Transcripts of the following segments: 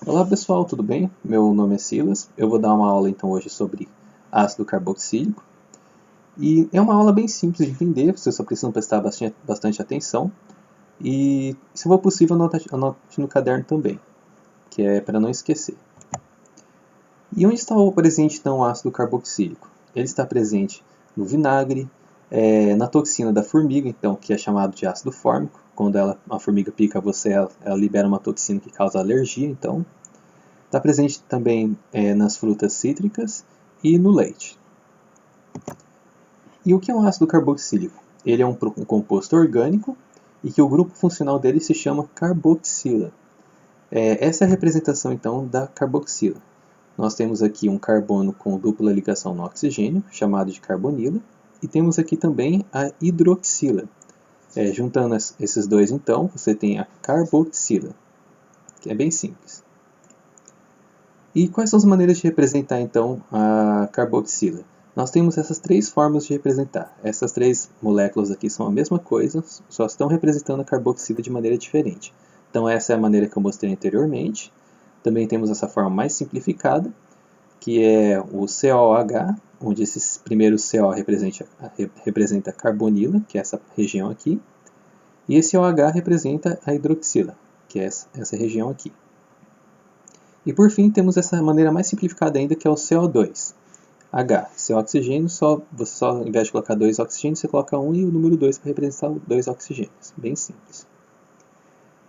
Olá pessoal, tudo bem? Meu nome é Silas. Eu vou dar uma aula então hoje sobre ácido carboxílico. E é uma aula bem simples de entender, vocês só precisam prestar bastante atenção. E, se for possível, anote no caderno também, que é para não esquecer. E onde está presente então o ácido carboxílico? Ele está presente no vinagre, na toxina da formiga, então, que é chamado de ácido fórmico. Quando a formiga pica você, ela libera uma toxina que causa alergia, então. Está presente também nas frutas cítricas e no leite. E o que é um ácido carboxílico? Ele é um composto orgânico e que o grupo funcional dele se chama carboxila. Essa é a representação então da carboxila. Nós temos aqui um carbono com dupla ligação no oxigênio, chamado de carbonila, e temos aqui também a hidroxila. Juntando esses dois então, você tem a carboxila, que é bem simples. E quais são as maneiras de representar então a carboxila? Nós temos essas três formas de representar. Essas três moléculas aqui são a mesma coisa, só estão representando a carboxila de maneira diferente. Então essa é a maneira que eu mostrei anteriormente. Também temos essa forma mais simplificada, que é o COH, onde esse primeiro CO representa a carbonila, que é essa região aqui, e esse OH representa a hidroxila, que é essa região aqui. E por fim temos essa maneira mais simplificada ainda, que é o CO2. H, seu oxigênio, você só, ao invés de colocar 2 oxigênios, você coloca 1 e o número 2 para representar 2 oxigênios. Bem simples.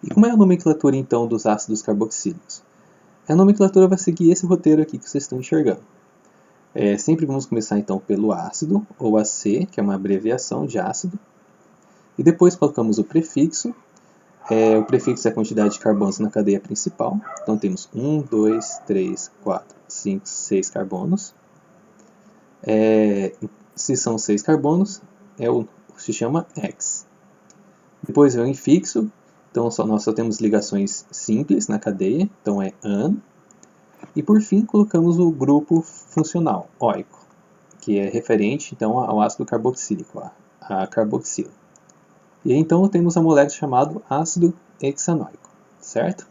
E como é a nomenclatura então dos ácidos carboxílicos? A nomenclatura vai seguir esse roteiro aqui que vocês estão enxergando. Sempre vamos começar então pelo ácido, ou AC, que é uma abreviação de ácido. E depois colocamos o prefixo. O prefixo é a quantidade de carbonos na cadeia principal. Então temos 1, 2, 3, 4, 5, 6 carbonos. Se são 6 carbonos, se chama X. Depois vem o infixo. Então nós só temos ligações simples na cadeia. Então é AN. E por fim colocamos o grupo funcional, oico, que é referente então ao ácido carboxílico, a carboxila. E então temos a molécula chamada ácido hexanoico, certo?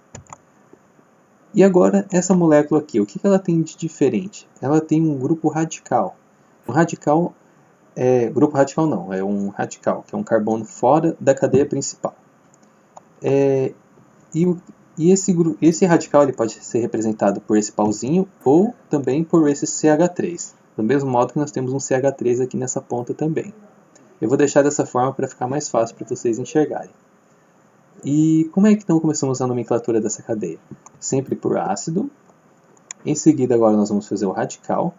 E agora essa molécula aqui, o que ela tem de diferente? Ela tem um grupo radical. Um radical grupo radical não, é um radical, que é um carbono fora da cadeia principal. E esse radical ele pode ser representado por esse pauzinho ou também por esse CH3. Do mesmo modo que nós temos um CH3 aqui nessa ponta também. Eu vou deixar dessa forma para ficar mais fácil para vocês enxergarem. E como é que então começamos a nomenclatura dessa cadeia? Sempre por ácido. Em seguida agora nós vamos fazer o radical.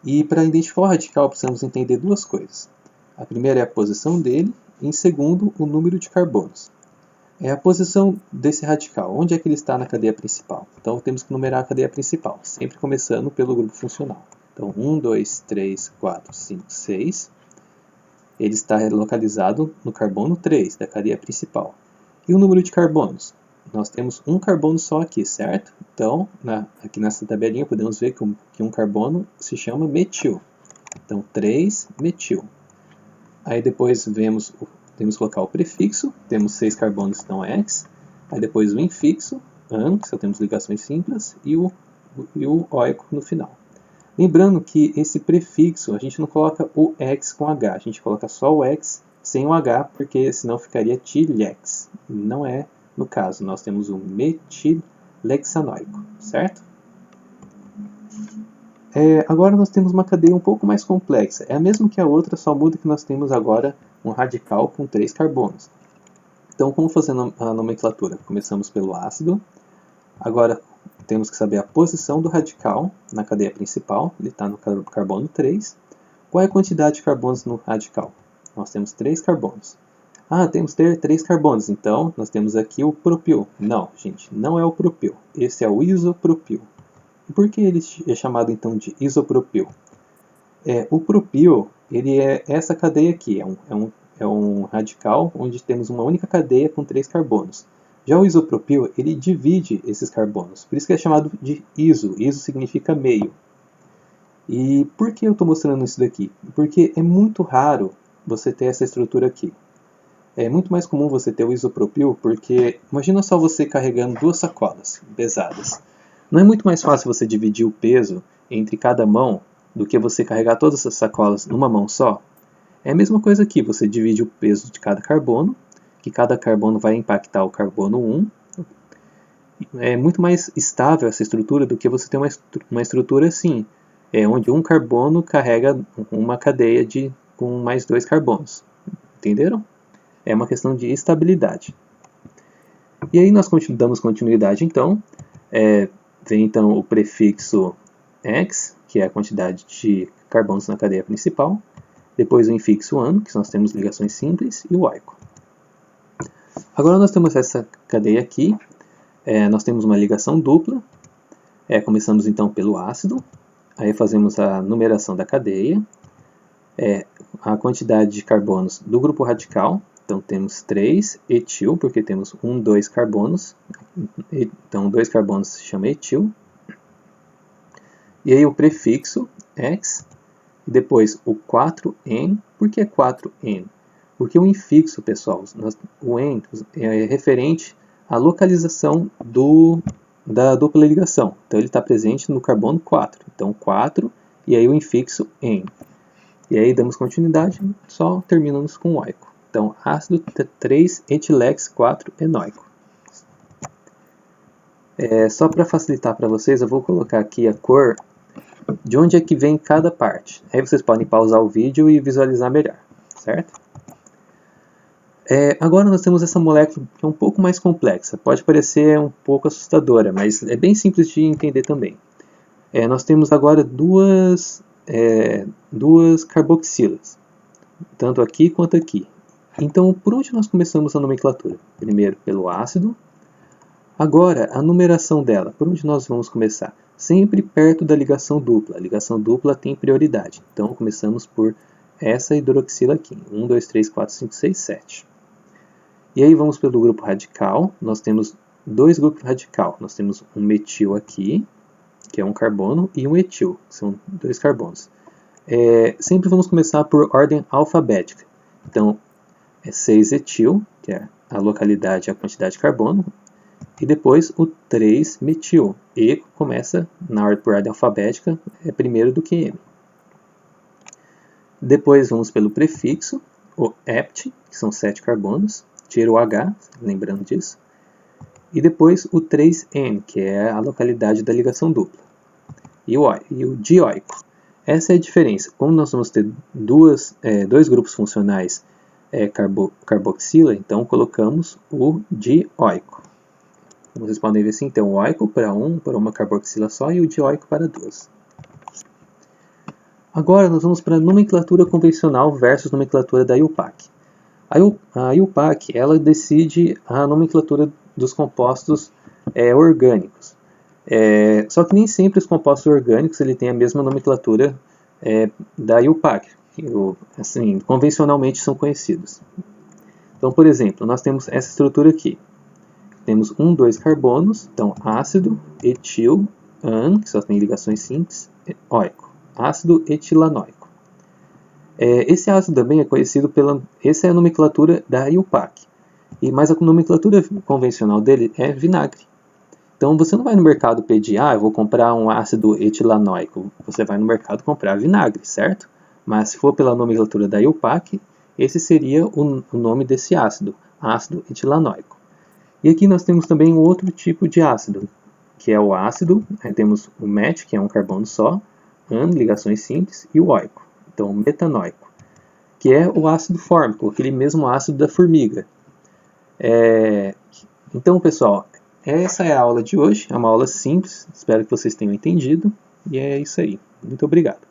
E para identificar o radical precisamos entender duas coisas. A primeira é a posição dele e em segundo o número de carbonos. É a posição desse radical, onde é que ele está na cadeia principal. Então temos que numerar a cadeia principal, sempre começando pelo grupo funcional. Então 1, 2, 3, 4, 5, 6. Ele está localizado no carbono 3 da cadeia principal. E o número de carbonos? Nós temos um carbono só aqui, certo? Então, aqui nessa tabelinha podemos ver que um carbono se chama metil. Então, 3-metil. Aí depois temos que colocar o prefixo, temos 6 carbonos, então X. Aí depois o infixo, AN, que só temos ligações simples, e o oico no final. Lembrando que esse prefixo, a gente não coloca o X com H, a gente coloca só o X sem o H, porque senão ficaria Tilex. Não é no caso, nós temos o metilhexanoico, certo? Agora nós temos uma cadeia um pouco mais complexa. É a mesma que a outra, só muda que nós temos agora um radical com 3 carbonos. Então, como fazer a nomenclatura? Começamos pelo ácido. Agora temos que saber a posição do radical na cadeia principal. Ele está no carbono 3. Qual é a quantidade de carbonos no radical? Nós temos 3 carbonos. Temos que ter 3 carbonos, então nós temos aqui o propil. Não, gente, não é o propil. Esse é o isopropil. E por que ele é chamado então de isopropil? O propil ele é essa cadeia aqui, é um radical onde temos uma única cadeia com 3 carbonos. Já o isopropil ele divide esses carbonos, por isso que é chamado de iso. Iso significa meio. E por que eu estou mostrando isso daqui? Porque é muito raro você ter essa estrutura aqui. É muito mais comum você ter o isopropil, porque imagina só você carregando 2 sacolas pesadas. Não é muito mais fácil você dividir o peso entre cada mão do que você carregar todas essas sacolas numa mão só? É a mesma coisa aqui, você divide o peso de cada carbono, que cada carbono vai impactar o carbono 1. É muito mais estável essa estrutura do que você ter uma estrutura assim, onde um carbono carrega uma cadeia com mais 2 carbonos. Entenderam? É uma questão de estabilidade. E aí nós damos continuidade então. Vem então o prefixo X, que é a quantidade de carbonos na cadeia principal. Depois o infixo AN, que nós temos ligações simples, e o oico. Agora nós temos essa cadeia aqui. Nós temos uma ligação dupla. Começamos então pelo ácido. Aí fazemos a numeração da cadeia. A quantidade de carbonos do grupo radical. Então temos 3 etil, porque temos 2 carbonos. Então 2 carbonos se chama etil. E aí o prefixo X. E depois o 4N. Por que 4N? Porque o infixo, pessoal, o N é referente à localização da dupla ligação. Então ele está presente no carbono 4. Então 4 e aí o infixo N. E aí damos continuidade, só terminamos com oico. Então ácido 3-etilex-4-enoico. Só para facilitar para vocês, eu vou colocar aqui a cor de onde é que vem cada parte. Aí vocês podem pausar o vídeo e visualizar melhor, certo? Agora nós temos essa molécula que é um pouco mais complexa. Pode parecer um pouco assustadora, mas é bem simples de entender também. Nós temos agora duas carboxilas, tanto aqui quanto aqui. Então, por onde nós começamos a nomenclatura? Primeiro pelo ácido. Agora, a numeração dela, por onde nós vamos começar? Sempre perto da ligação dupla. A ligação dupla tem prioridade. Então, começamos por essa hidroxila aqui. 1, 2, 3, 4, 5, 6, 7. E aí vamos pelo grupo radical. Nós temos 2 grupos radical. Nós temos um metil aqui, que é um carbono, e um etil, que são 2 carbonos. Sempre vamos começar por ordem alfabética. Então, 6 etil, que é a localidade e a quantidade de carbono. E depois o 3 metil. E começa por ordem alfabética, primeiro do que M. Depois vamos pelo prefixo, o ept, que são 7 carbonos. Tira o H, lembrando disso. E depois o 3N, que é a localidade da ligação dupla. E o dioico. Essa é a diferença. Como nós vamos ter dois grupos funcionais carboxila, então colocamos o dioico. Como vocês podem ver assim, tem o oico para uma carboxila só e o dioico para 2. Agora nós vamos para a nomenclatura convencional versus nomenclatura da IUPAC. A IUPAC ela decide a nomenclatura dos compostos orgânicos. Só que nem sempre os compostos orgânicos têm a mesma nomenclatura da IUPAC. Assim, convencionalmente são conhecidos. Então, por exemplo, nós temos essa estrutura aqui. Temos 2 carbonos, então ácido, etil, AN, que só tem ligações simples, oico. Ácido etilanoico. Esse ácido também é conhecido essa é a nomenclatura da IUPAC. Mas a nomenclatura convencional dele é vinagre. Então você não vai no mercado pedir, eu vou comprar um ácido etilanoico. Você vai no mercado comprar vinagre, certo? Mas se for pela nomenclatura da IUPAC, esse seria o nome desse ácido etilanoico. E aqui nós temos também um outro tipo de ácido, que é o ácido, temos o met, que é um carbono só, AN, ligações simples, e o oico, então metanoico, que é o ácido fórmico, aquele mesmo ácido da formiga. Então, pessoal, essa é a aula de hoje, é uma aula simples, espero que vocês tenham entendido, e é isso aí. Muito obrigado.